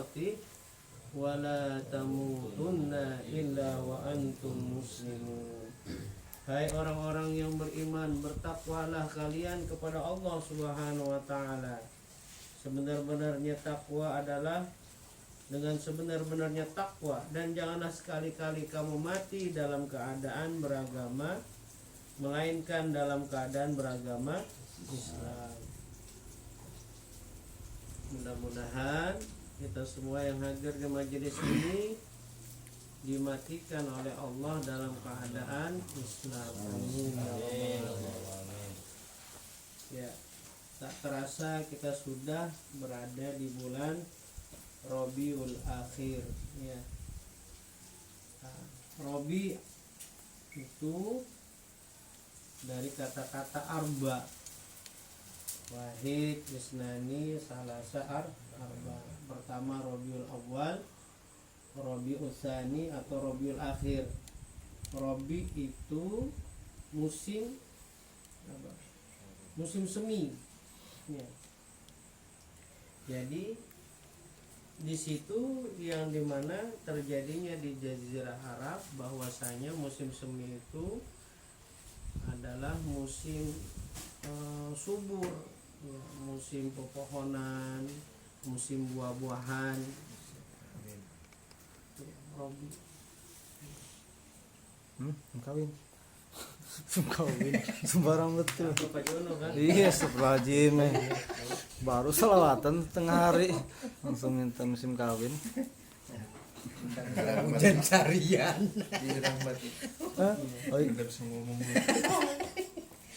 tuqatih wa la tamutunna illa wa antum muslimun. Hai orang-orang yang beriman, bertakwalah kalian kepada Allah Subhanahu wa taala. Sebenar-benarnya takwa adalah dengan sebenar-benarnya takwa, dan janganlah sekali-kali kamu mati dalam keadaan beragama, melainkan dalam keadaan beragama Islam. Mudah-mudahan kita semua yang hadir di majelis ini dimatikan oleh Allah dalam keadaan Islam. Amin. Ya, tak terasa kita sudah berada di bulan Rabiul Akhir. Ya. Rabi itu dari kata-kata arba, wahid, isnani, salasa, arba. Pertama Rabiul Awal, Rabiul Tsani atau Rabiul Akhir. Rabi itu musim apa? Musim semi. Ya. Jadi di situ yang dimana terjadinya di Jazirah Arab, bahwasanya musim semi itu adalah musim subur, ya, musim pepohonan, musim buah-buahan. Robi. Kawin. Kawin sembarang betul. Bapak Jono kan? Iya, astagfirullahaladzim. Baru selawatan tengah hari langsung minta musim kawin. Hujan carian. Oh iya.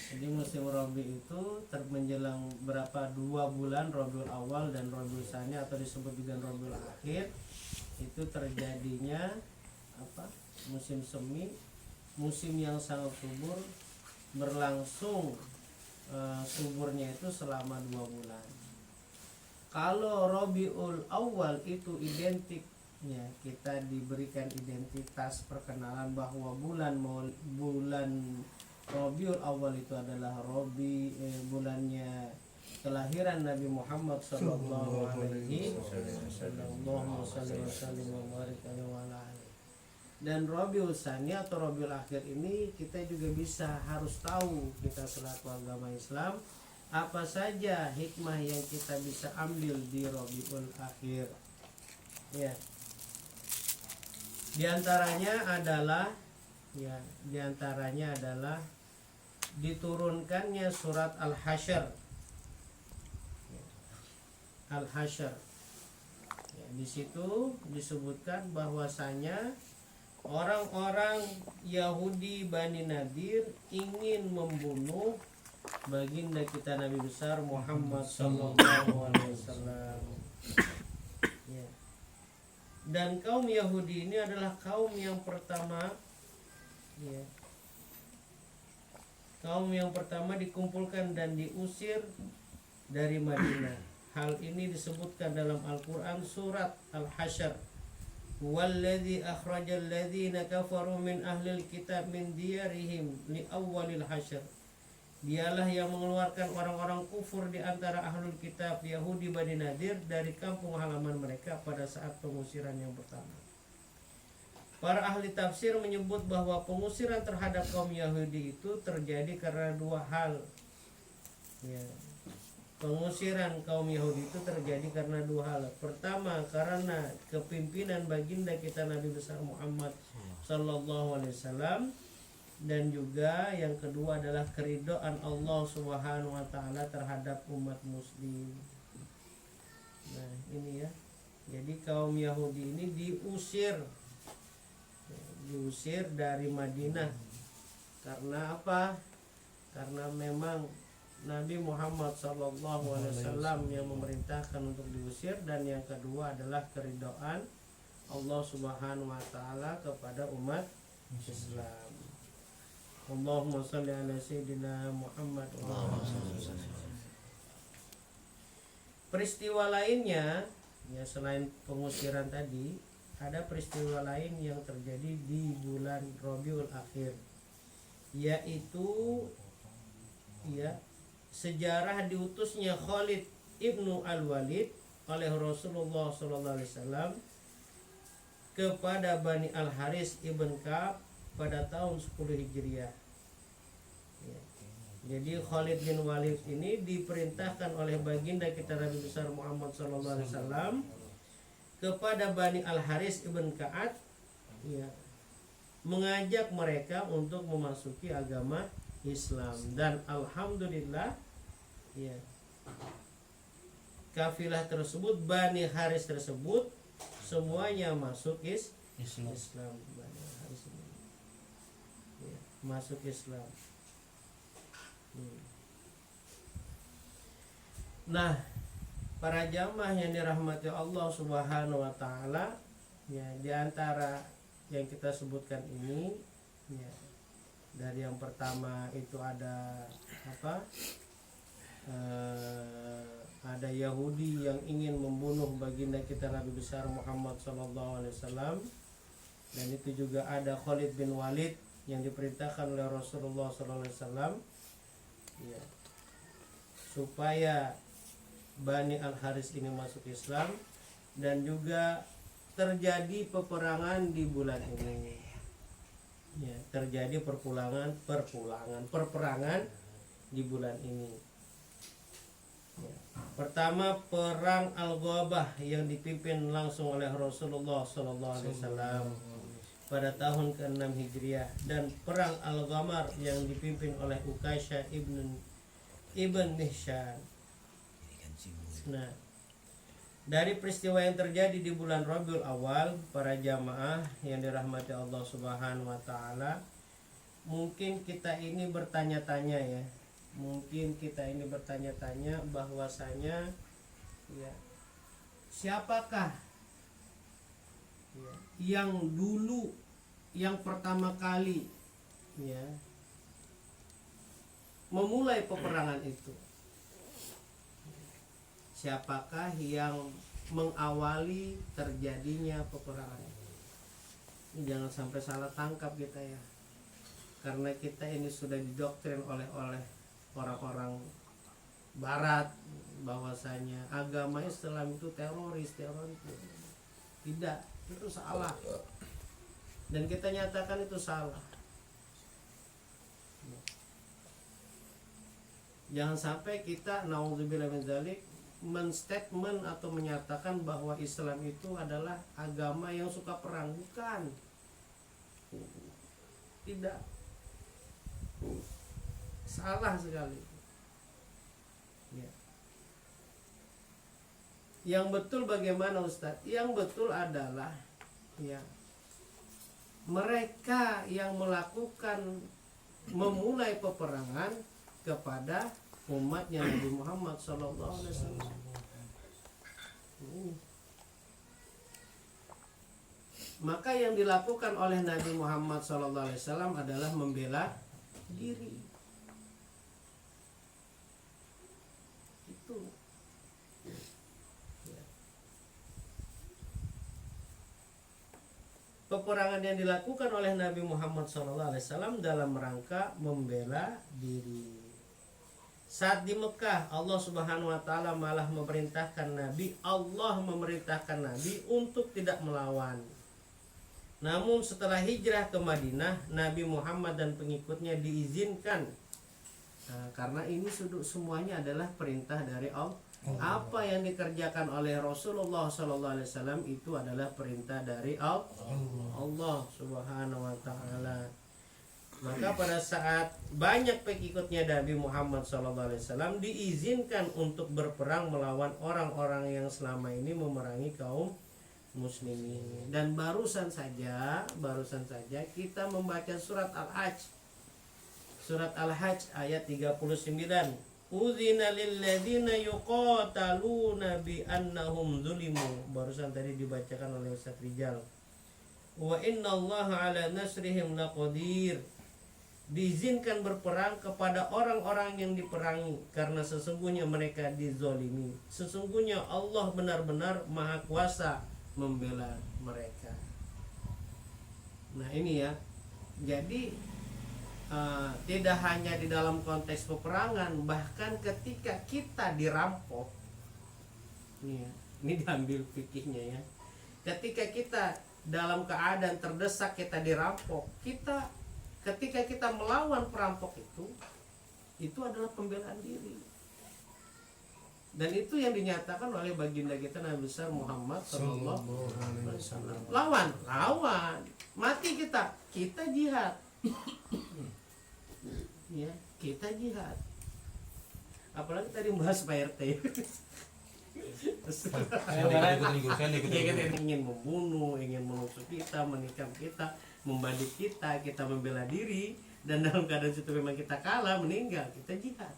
Jadi musim Rabi itu menjelang berapa 2 bulan, Rabiul Awal dan Rabiul Tsani atau disebut juga Rabiul Akhir, itu terjadinya apa? Musim semi, musim yang sangat subur, berlangsung suburnya itu selama 2 bulan. Kalau Rabiul Awal itu identiknya, kita diberikan identitas perkenalan bahwa bulan Rabiul Awal itu adalah bulannya kelahiran Nabi Muhammad sallallahu alaihi wasallam. Dan Rabiul Tsani atau Rabiul Akhir ini kita juga bisa harus tahu, kita selaku agama Islam, apa saja hikmah yang kita bisa ambil di Rabiul Akhir. Ya. Di antaranya adalah diturunkannya surat Al-Hasyr. Al-Hasyr. Ya, di situ disebutkan bahwasanya orang-orang Yahudi Bani Nadir ingin membunuh baginda kita Nabi besar Muhammad sallallahu alaihi wasallam. Ya. Dan kaum Yahudi ini adalah kaum yang pertama, ya, kaum yang pertama dikumpulkan dan diusir dari Madinah. Hal ini disebutkan dalam Al-Quran surat Al-Hasyr. Walladzi akhrajal ladzina kafaru min ahlil kitab min diyarihim li awwalil hasyr. Dialah yang mengeluarkan orang-orang kufur di antara ahlul kitab Yahudi Bani Nadir dari kampung halaman mereka pada saat pengusiran yang pertama. Para ahli tafsir menyebut bahwa pengusiran terhadap kaum Yahudi itu terjadi karena 2 hal. Ya. Pengusiran kaum Yahudi itu terjadi karena 2 hal. Pertama, karena kepimpinan baginda kita Nabi besar Muhammad sallallahu alaihi wasallam, dan juga yang kedua adalah keridhaan Allah Subhanahu wa taala terhadap umat muslim. Nah, ini ya. Jadi kaum Yahudi ini diusir dari Madinah. Karena apa? Karena memang Nabi Muhammad SAW yang memerintahkan untuk diusir, dan yang kedua adalah keridhaan Allah Subhanahu wa taala kepada umat Islam. Allahumma shalli ala sayyidina Muhammad. Peristiwa lainnya, ya, selain pengusiran tadi, ada peristiwa lain yang terjadi di bulan Rabiul Akhir, yaitu ya sejarah diutusnya Khalid ibnu Al-Walid oleh Rasulullah SAW kepada Bani Al-Haris ibn Ka'ab pada tahun 10 Hijriah. Ya. Jadi Khalid bin Walid ini diperintahkan oleh baginda kita Nabi besar Muhammad SAW kepada Bani Al-Haris ibn Ka'ab, ya, mengajak mereka untuk memasuki agama Islam. Dan alhamdulillah, ya, kafilah tersebut, Bani Haris tersebut semuanya masuk Islam. Bani Haris ini, ya, masuk Islam. Nah, para jamaah yang dirahmati Allah Subhanahu wa taala, ya, di antara yang kita sebutkan ini, ya, dari yang pertama itu ada apa? Ada Yahudi yang ingin membunuh baginda kita Nabi besar Muhammad SAW, dan itu juga ada Khalid bin Walid yang diperintahkan oleh Rasulullah SAW, ya, supaya Bani Al-Haris ini masuk Islam. Dan juga terjadi peperangan di bulan ini, ya, terjadi perperangan di bulan ini, ya. Pertama, perang Al-Ghabah yang dipimpin langsung oleh Rasulullah SAW pada tahun ke-6 Hijriah, dan perang Al-Ghamar yang dipimpin oleh Uqasyah ibn Mihsan. Nah, dari peristiwa yang terjadi di bulan Rabiul Awal, para jamaah yang dirahmati Allah Subhanahu wa taala, mungkin kita ini bertanya-tanya, ya. Mungkin kita ini bertanya-tanya bahwasanya, ya, siapakah, ya, yang dulu, yang pertama kali, ya, memulai peperangan itu? Siapakah yang mengawali terjadinya peperangan? Ini jangan sampai salah tangkap kita, ya, karena kita ini sudah didoktrin oleh orang-orang Barat bahwasanya agama Islam itu teroris. Tidak, itu salah, dan kita nyatakan itu salah. Jangan sampai kita naudzubillah min dzalik menstatement atau menyatakan bahwa Islam itu adalah agama yang suka perang. Bukan, tidak, salah sekali, ya. Yang betul bagaimana, Ustadz? Yang betul adalah, ya, mereka yang memulai peperangan kepada umatnya Nabi Muhammad SAW. Maka yang dilakukan oleh Nabi Muhammad SAW adalah membela diri. Itu, ya. Peperangan yang dilakukan oleh Nabi Muhammad SAW dalam rangka membela diri. Saat di Mekah, Allah Subhanahu wa taala malah memerintahkan Nabi untuk tidak melawan. Namun setelah hijrah ke Madinah, Nabi Muhammad dan pengikutnya diizinkan. Nah, karena ini semuanya adalah perintah dari Allah. Apa yang dikerjakan oleh Rasulullah SAW itu adalah perintah dari Allah Subhanahu wa taala. Maka pada saat banyak pengikutnya Nabi Muhammad SAW diizinkan untuk berperang melawan orang-orang yang selama ini memerangi kaum muslimin. Dan barusan saja kita membaca surat Al-Hajj ayat 39. Udzina lilladzina yuqataluna bi annahum zulimu. Barusan tadi dibacakan oleh Ustaz Rijal. Wa innallaha ala nasrihim laqadir. Diizinkan berperang kepada orang-orang yang diperangi karena sesungguhnya mereka dizolimi. Sesungguhnya Allah benar-benar maha kuasa membela mereka. Nah ini, ya, jadi tidak hanya di dalam konteks peperangan, bahkan ketika kita dirampok, ya, Ini diambil fikihnya ya. Ketika kita dalam keadaan terdesak, kita dirampok, ketika kita melawan perampok itu adalah pembelaan diri. Dan itu yang dinyatakan oleh baginda kita Nabi besar Muhammad sallallahu alaihi wasallam. Lawan, mati kita jihad. Ya, kita jihad. Apalagi tadi bahas Pak RT. Kita ingin membunuh, ingin menusuk kita, menikam kita, membalik kita membela diri, dan dalam keadaan itu memang kita kalah, meninggal, kita jihad,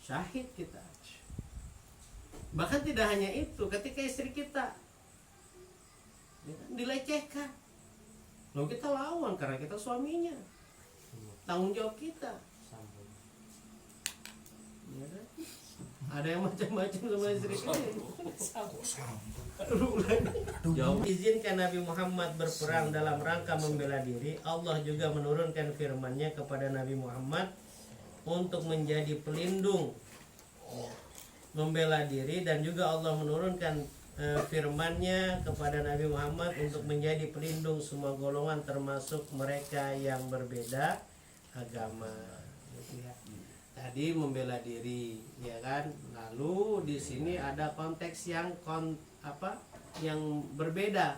syahid kita. Bahkan tidak hanya itu, ketika istri kita dilecehkan, lalu kita lawan karena kita suaminya, tanggung jawab kita. Ya kan? Ada yang macam-macam sama istri kita. Jauh. Izinkan Nabi Muhammad berperang dalam rangka membela diri. Allah juga menurunkan firman-Nya kepada Nabi Muhammad untuk menjadi pelindung membela diri, dan juga Allah menurunkan firman-Nya kepada Nabi Muhammad untuk menjadi pelindung semua golongan termasuk mereka yang berbeda agama. Gitu ya. Tadi membela diri, ya kan? Lalu di sini ada konteks yang berbeda.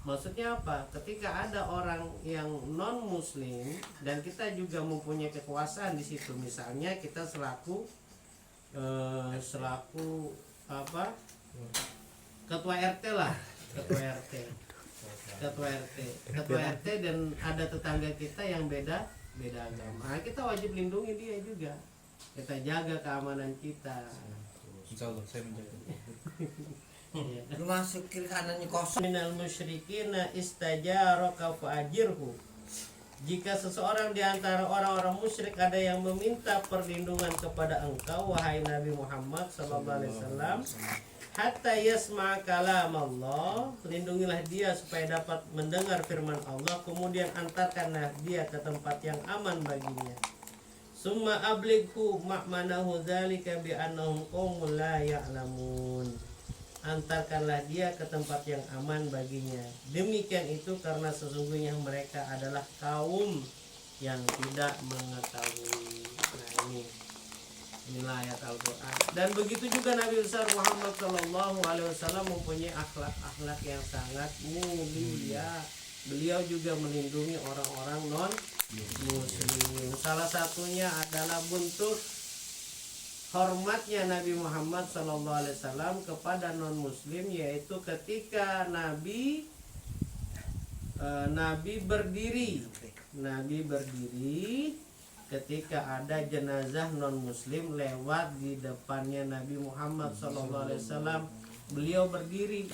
Maksudnya apa? Ketika ada orang yang non muslim dan kita juga mempunyai kekuasaan di situ, misalnya kita selaku ketua RT lah, ketua RT dan ada tetangga kita yang beda agama. Nah, kita wajib lindungi dia juga. Kita jaga keamanan kita. Insyaallah saya menjaga. Lu masuk kiri kanannya kosong. Minal musyrikina istajaraka fa'ajirhu. Jika seseorang di antara orang-orang musyrik ada yang meminta perlindungan kepada engkau wahai Nabi Muhammad sallallahu alaihi wasallam, hatta yasma' kalam Allah, lindungilah dia supaya dapat mendengar firman Allah, kemudian antarkanlah dia ke tempat yang aman baginya. Summa ablighu ma'manahu dzalika bi annahum qaumun la ya'lamun. Antarkanlah dia ke tempat yang aman baginya. Demikian itu karena sesungguhnya mereka adalah kaum yang tidak mengetahui. Nah, inilah ayat Al-Quran. Dan begitu juga Nabi besar Muhammad sallallahu alaihi wasallam mempunyai akhlak yang sangat mulia. Beliau juga melindungi orang-orang non muslim. Salah satunya adalah bentuk hormatnya Nabi Muhammad sallallahu alaihi wasallam kepada non muslim, yaitu ketika Nabi berdiri ketika ada jenazah non muslim lewat di depannya Nabi Muhammad SAW, beliau berdiri.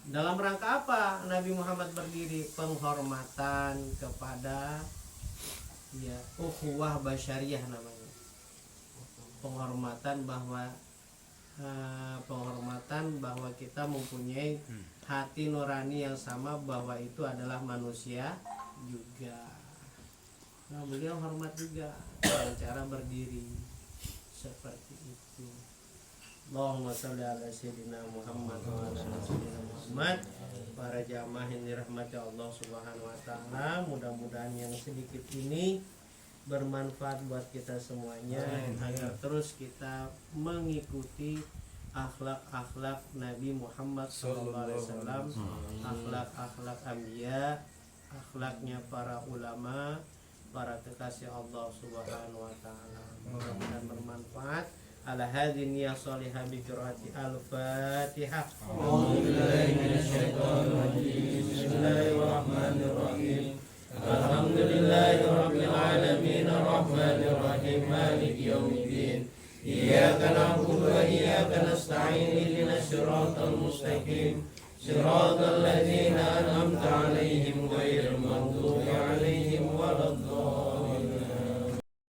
Dalam rangka apa Nabi Muhammad berdiri? Penghormatan kepada ukhuwah basyariyah namanya. Penghormatan bahwa kita mempunyai hati nurani yang sama, bahwa itu adalah manusia juga. Nah, beliau hormat juga dengan cara berdiri seperti itu. Allahumma sholli ala sayyidina Muhammad wa ala sayyidina Muhammad. Para jamaah yang dirahmati Allah Subhanahu wa taala, mudah-mudahan yang sedikit ini bermanfaat buat kita semuanya, agar terus kita mengikuti akhlak-akhlak Nabi Muhammad SAW, akhlak-akhlak anbiya, akhlaknya para ulama, para kekasih Allah Subhanahu wa taala. Mudah-mudahan bermanfaat. Ala hadhihi niyyah shalihah bi qiraati al-Fatihah. A'udzubillahi minasyaitonir rajim. Bismillahirrahmanirrahim. Alhamdulillahi rabbil alamin, arrahmanir rahim, maliki yaumiddin. Iyyaka na'budu wa iyyaka nasta'in, ihdinas siratal mustaqim, siratal ladzina an'amta 'alaihim ghairil maghdubi 'alaihim waladdallin.